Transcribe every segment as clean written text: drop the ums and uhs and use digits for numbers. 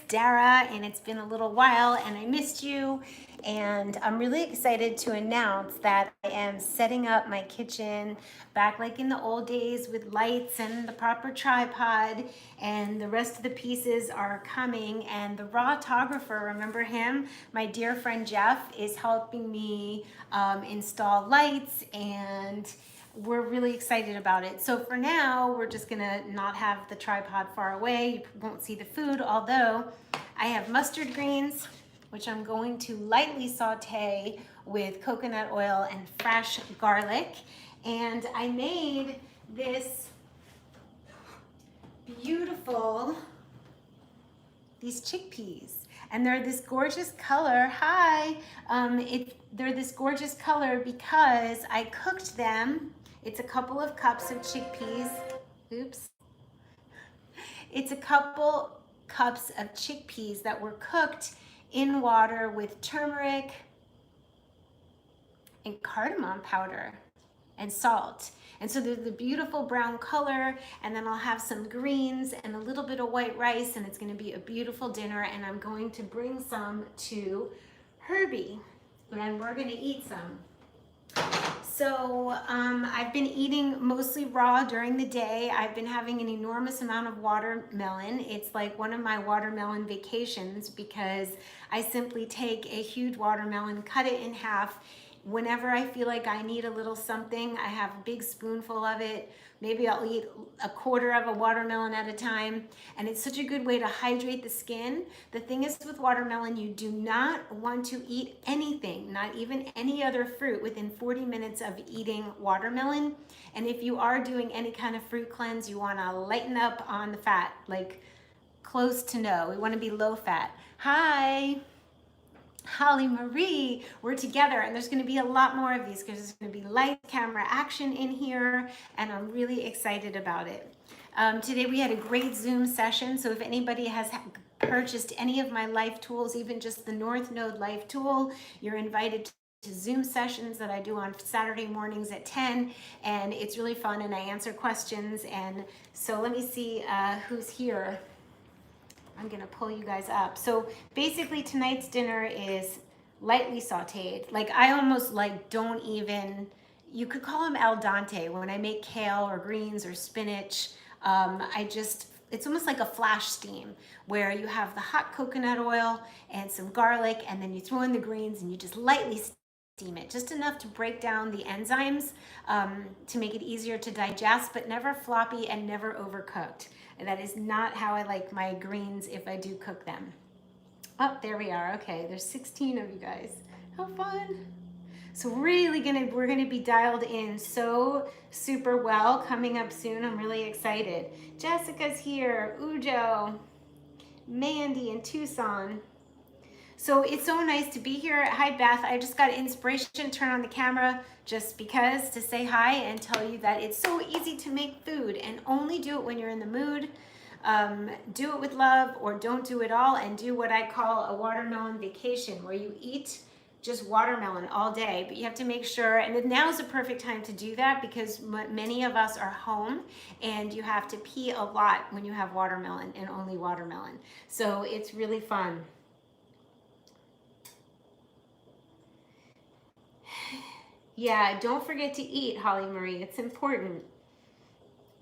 Dara, and it's been a little while and I missed you, and I'm really excited to announce that I am setting up my kitchen back like in the old days with lights and the proper tripod, and the rest of the pieces are coming. And the rawtographer, remember him, my dear friend Jeff, is helping me install lights, and we're really excited about it. So for now, we're just gonna not have the tripod far away. You won't see the food, although I have mustard greens, which I'm going to lightly saute with coconut oil and fresh garlic. And I made this beautiful, these chickpeas. And they're this gorgeous color. Hi, they're this gorgeous color because I cooked them. It's a couple of cups of chickpeas. Oops. It's a couple cups of chickpeas that were cooked in water with turmeric and cardamom powder and salt. And so they're the beautiful brown color, and then I'll have some greens and a little bit of white rice, and it's gonna be a beautiful dinner, and I'm going to bring some to Herbie, and we're gonna eat some. So I've been eating mostly raw during the day. I've been having an enormous amount of watermelon. It's like one of my watermelon vacations because I simply take a huge watermelon, cut it in half. Whenever I feel like I need a little something, I have a big spoonful of it. Maybe I'll eat a quarter of a watermelon at a time. And it's such a good way to hydrate the skin. The thing is with watermelon, you do not want to eat anything, not even any other fruit, within 40 minutes of eating watermelon. And if you are doing any kind of fruit cleanse, you want to lighten up on the fat, like close to no. We want to be low fat. Hi. Holly Marie, we're together, and there's going to be a lot more of these because there's going to be light camera action in here, and I'm really excited about it. Today we had a great Zoom session, so if anybody has purchased any of my life tools, even just the North Node life tool, you're invited to Zoom sessions that I do on Saturday mornings at 10, and it's really fun, and I answer questions. And so let me see who's here. I'm gonna pull you guys up. So basically tonight's dinner is lightly sauteed. Like I almost like don't even, you could call them al dente. When I make kale or greens or spinach, it's almost like a flash steam where you have the hot coconut oil and some garlic, and then you throw in the greens and you just lightly steam it, just enough to break down the enzymes to make it easier to digest, but never floppy and never overcooked. And that is not how I like my greens if I do cook them. Oh, there we are. Okay, there's 16 of you guys. How fun. So we're gonna be dialed in so super well coming up soon. I'm really excited. Jessica's here, Ujo, Mandy in Tucson. So it's so nice to be here. Hi, Beth. I just got inspiration to turn on the camera just because, to say hi and tell you that it's so easy to make food, and only do it when you're in the mood. Do it with love, or don't do it all, and do what I call a watermelon vacation, where you eat just watermelon all day. But you have to make sure, and now is the perfect time to do that because many of us are home, and you have to pee a lot when you have watermelon and only watermelon. So it's really fun. Yeah, don't forget to eat, Holly Marie. It's important.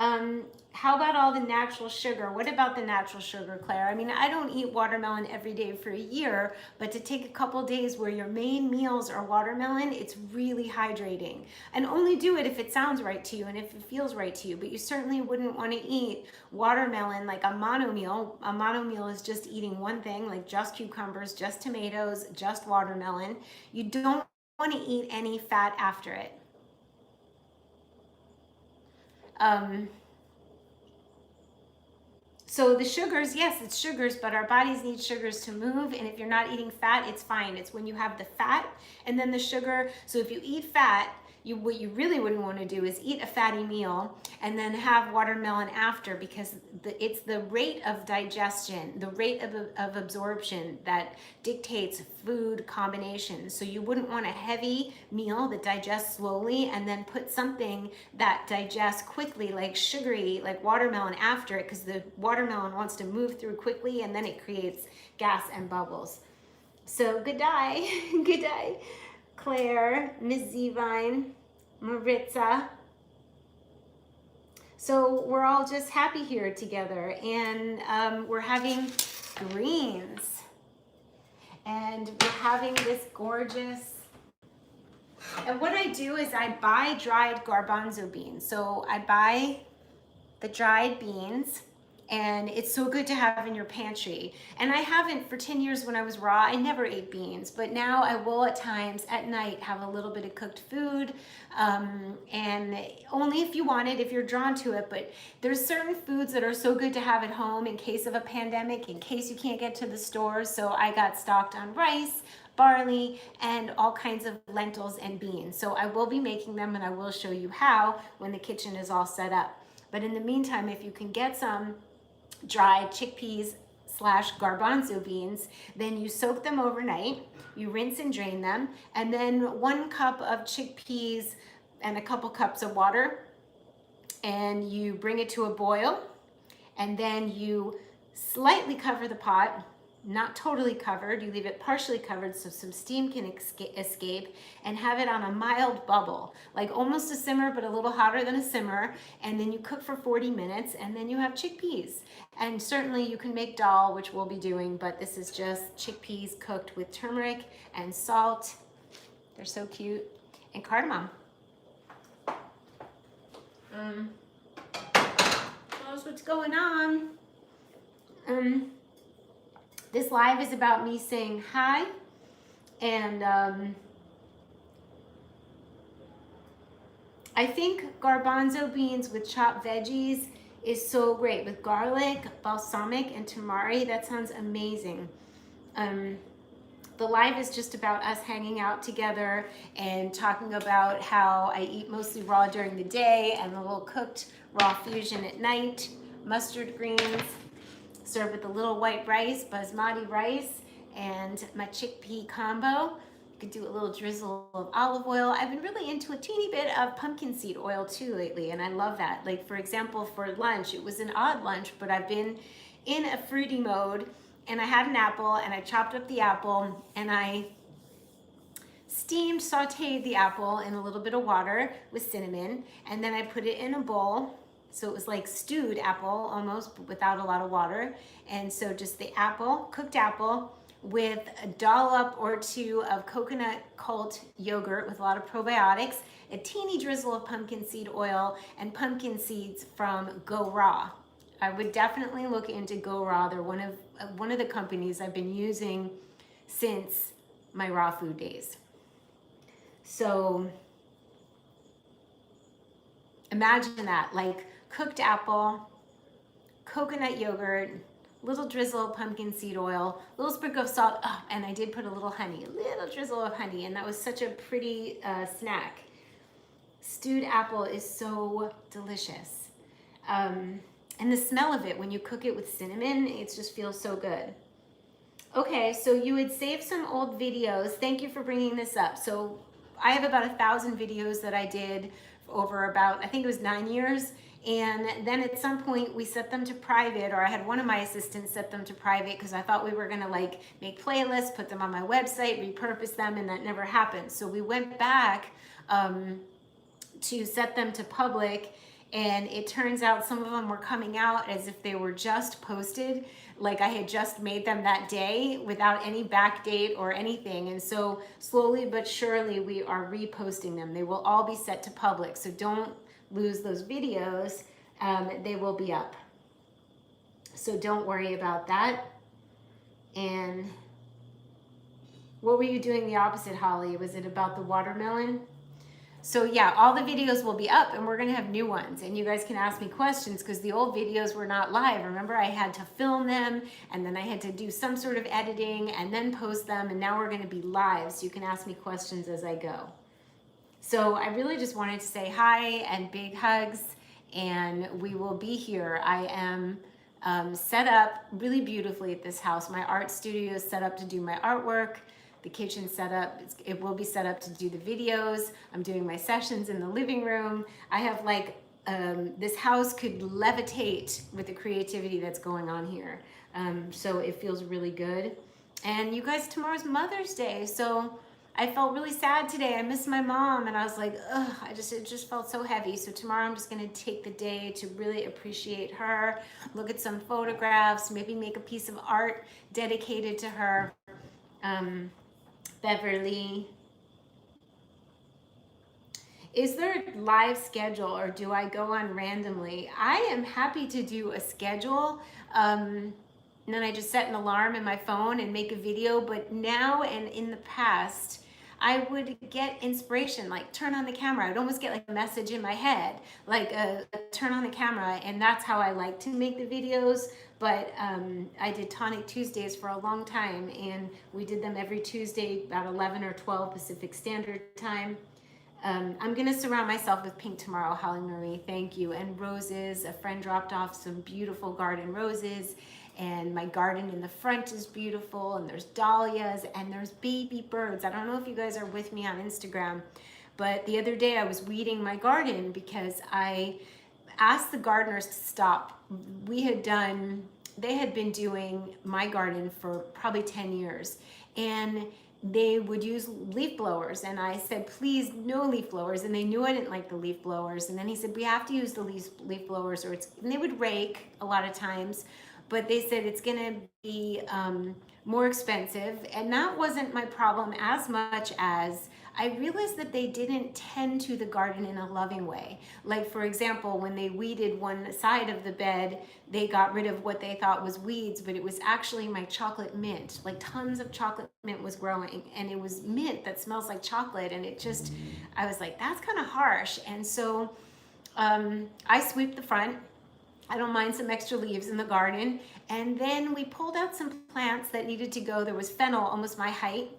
How about all the natural sugar? What about the natural sugar, Claire? I mean, I don't eat watermelon every day for a year, but to take a couple days where your main meals are watermelon, it's really hydrating. And only do it if it sounds right to you and if it feels right to you, but you certainly wouldn't want to eat watermelon like a mono meal. A mono meal is just eating one thing, like just cucumbers, just tomatoes, just watermelon. You don't want to eat any fat after it. So the sugars, yes, it's sugars, but our bodies need sugars to move. And if you're not eating fat, it's fine. It's when you have the fat and then the sugar. So if you eat fat, what you really wouldn't want to do is eat a fatty meal and then have watermelon after, because it's the rate of digestion, the rate of absorption that dictates food combinations. So you wouldn't want a heavy meal that digests slowly and then put something that digests quickly, like sugary, like watermelon after it, because the watermelon wants to move through quickly and then it creates gas and bubbles. So good day, good day. Claire, Ms. Zevine, Maritza. So we're all just happy here together, and we're having greens, and we're having this gorgeous, and what I do is I buy dried garbanzo beans. So I buy the dried beans, and it's so good to have in your pantry. And I haven't for 10 years. When I was raw, I never ate beans, but now I will at times at night have a little bit of cooked food, and only if you want it, if you're drawn to it. But there's certain foods that are so good to have at home in case of a pandemic, in case you can't get to the stores. So I got stocked on rice, barley, and all kinds of lentils and beans. So I will be making them, and I will show you how when the kitchen is all set up. But in the meantime, if you can get some dried chickpeas / garbanzo beans, then you soak them overnight, you rinse and drain them, and then 1 cup of chickpeas and a couple cups of water, and you bring it to a boil, and then you slightly cover the pot, not totally covered, you leave it partially covered so some steam can escape, and have it on a mild bubble, like almost a simmer but a little hotter than a simmer, and then you cook for 40 minutes, and then you have chickpeas. And certainly you can make dal, which we'll be doing, but this is just chickpeas cooked with turmeric and salt. They're so cute. And cardamom. That's what's going on. This live is about me saying hi, and I think garbanzo beans with chopped veggies is so great with garlic, balsamic, and tamari. That sounds amazing. The live is just about us hanging out together and talking about how I eat mostly raw during the day and a little cooked raw fusion at night, mustard greens, served with a little white rice, basmati rice, and my chickpea combo. You could do a little drizzle of olive oil. I've been really into a teeny bit of pumpkin seed oil too lately, and I love that. Like, for example, for lunch, it was an odd lunch, but I've been in a fruity mode, and I had an apple, and I chopped up the apple, and I sauteed the apple in a little bit of water with cinnamon, and then I put it in a bowl. So it was like stewed apple almost, but without a lot of water. And so just the apple, cooked apple, with a dollop or 2 of coconut cult yogurt with a lot of probiotics, a teeny drizzle of pumpkin seed oil, and pumpkin seeds from Go Raw. I would definitely look into Go Raw. They're one of the companies I've been using since my raw food days. So imagine that, like cooked apple, coconut yogurt, little drizzle of pumpkin seed oil, little sprinkle of salt, and I did put a little honey, a little drizzle of honey, and that was such a pretty snack. Stewed apple is so delicious. And the smell of it when you cook it with cinnamon, it just feels so good. Okay, so you had saved some old videos. Thank you for bringing this up. So I have about 1,000 videos that I did over about, I think it was 9 years. And then at some point we set them to private, or I had one of my assistants set them to private because I thought we were gonna like make playlists, put them on my website, repurpose them, and that never happened. So we went back to set them to public, and it turns out some of them were coming out as if they were just posted, like I had just made them that day without any back date or anything. And so slowly but surely we are reposting them. They will all be set to public, so don't lose those videos. They will be up, so don't worry about that. And what were you doing the opposite, Holly? Was it about the watermelon? So yeah, all the videos will be up, and we're gonna have new ones, and you guys can ask me questions because the old videos were not live. Remember, I had to film them, and then I had to do some sort of editing and then post them, and now we're gonna be live, so you can ask me questions as I go. So I really just wanted to say hi and big hugs, and we will be here. I am set up really beautifully at this house. My art studio is set up to do my artwork. The kitchen set up, it will be set up to do the videos. I'm doing my sessions in the living room. I have like, this house could levitate with the creativity that's going on here. So it feels really good. And you guys, tomorrow's Mother's Day. So I felt really sad today. I missed my mom, and I was like, ugh, it just felt so heavy. So tomorrow I'm just gonna take the day to really appreciate her, look at some photographs, maybe make a piece of art dedicated to her. Beverly, is there a live schedule or do I go on randomly? I am happy to do a schedule. And then I just set an alarm in my phone and make a video. But now and in the past, I would get inspiration, like turn on the camera. I'd almost get like a message in my head, like a turn on the camera. And that's how I like to make the videos. But I did Tonic Tuesdays for a long time, and we did them every Tuesday about 11 or 12 Pacific Standard Time. I'm gonna surround myself with pink tomorrow, Holly Marie, thank you. And roses, a friend dropped off some beautiful garden roses, and my garden in the front is beautiful, and there's dahlias, and there's baby birds. I don't know if you guys are with me on Instagram, but the other day I was weeding my garden because I asked the gardeners to stop. They had been doing my garden for probably 10 years, and they would use leaf blowers, and I said, please, no leaf blowers, and they knew I didn't like the leaf blowers. And then he said, we have to use the leaf blowers, and they would rake a lot of times, but they said it's gonna be more expensive. And that wasn't my problem as much as I realized that they didn't tend to the garden in a loving way. Like, for example, when they weeded one side of the bed, they got rid of what they thought was weeds, but it was actually my chocolate mint. Like, tons of chocolate mint was growing, and it was mint that smells like chocolate. And it just, I was like, that's kind of harsh. And so I sweep the front. I don't mind some extra leaves in the garden. And then we pulled out some plants that needed to go. There was fennel almost my height,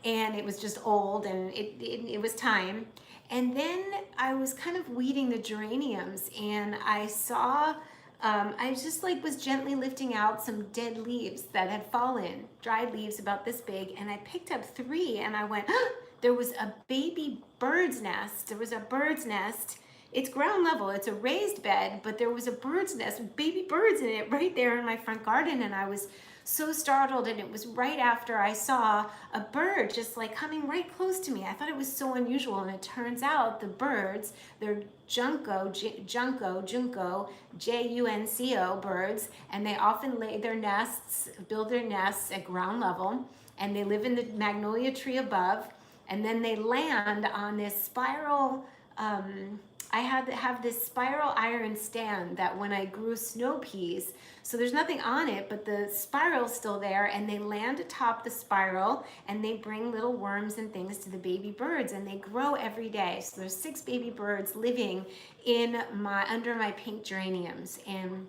and it was just old, and it was time. And then I was kind of weeding the geraniums, and I saw, I just like was gently lifting out some dead leaves that had fallen, dried leaves about this big, and I picked up 3, and I went, oh, there was a baby bird's nest. There was a bird's nest. It's ground level, it's a raised bed, but there was a bird's nest with baby birds in it right there in my front garden, and I was so startled. And it was right after I saw a bird just like coming right close to me. I thought it was so unusual, and it turns out the birds, they're junco, Junco birds, and they often lay their nests, build their nests at ground level, and they live in the magnolia tree above, and then they land on this spiral, I had to have this spiral iron stand that when I grew snow peas, so there's nothing on it, but the spiral's still there, and they land atop the spiral, and they bring little worms and things to the baby birds, and they grow every day. So there's 6 baby birds living in under my pink geraniums, and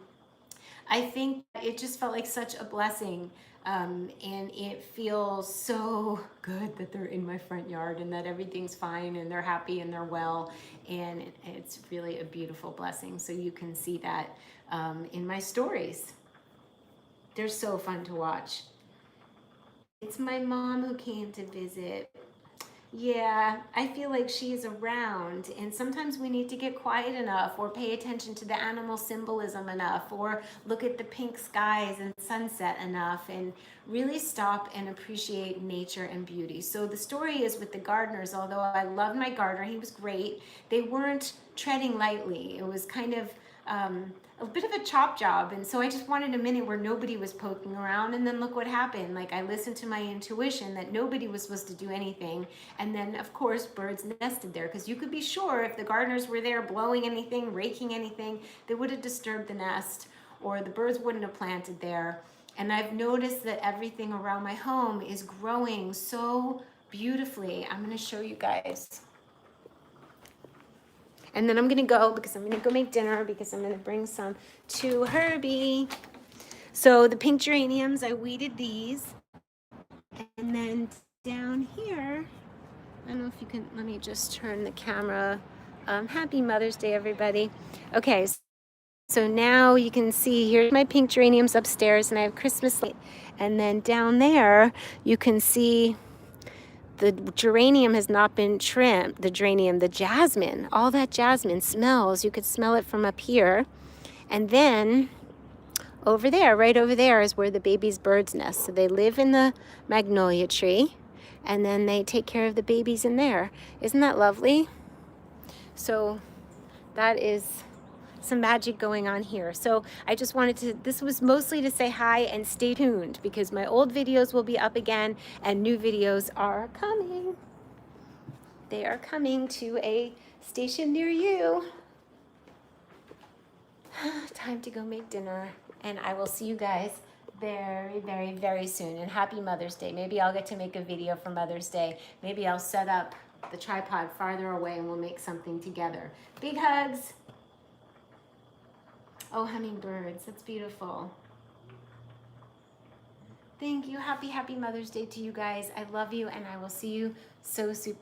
I think it just felt like such a blessing. And it feels so good that they're in my front yard, and that everything's fine, and they're happy, and they're well, and it's really a beautiful blessing. So you can see that in my stories. They're so fun to watch. It's my mom who came to visit. Yeah, I feel like she's around, and sometimes we need to get quiet enough, or pay attention to the animal symbolism enough, or look at the pink skies and sunset enough, and really stop and appreciate nature and beauty. So the story is with the gardeners. Although I loved my gardener, he was great, they weren't treading lightly. It was kind of a bit of a chop job, and so I just wanted a minute where nobody was poking around, and then look what happened. Like, I listened to my intuition that nobody was supposed to do anything, and then of course birds nested there, because you could be sure if the gardeners were there blowing anything, raking anything, they would have disturbed the nest, or the birds wouldn't have planted there. And I've noticed that everything around my home is growing so beautifully. I'm going to show you guys. And then I'm gonna go, because I'm gonna go make dinner, because I'm gonna bring some to Herbie. So the pink geraniums, I weeded these. And then down here, I don't know if you can, let me just turn the camera. Happy Mother's Day, everybody. Okay, so now you can see here's my pink geraniums upstairs, and I have Christmas light. And then down there, you can see the geranium has not been trimmed. The jasmine, all that jasmine smells. You could smell it from up here. And then over there, right over there, is where the baby's birds nest. So they live in the magnolia tree, and then they take care of the babies in there. Isn't that lovely? So that is some magic going on here. So I just wanted to, this was mostly to say hi and stay tuned, because my old videos will be up again and new videos are coming. They are coming to a station near you. Time to go make dinner, and I will see you guys very, very, very soon. And happy Mother's Day. Maybe I'll get to make a video for Mother's Day. Maybe I'll set up the tripod farther away and we'll make something together. Big hugs. Oh, hummingbirds, that's beautiful. Thank you. Happy, happy Mother's Day to you guys. I love you, and I will see you so super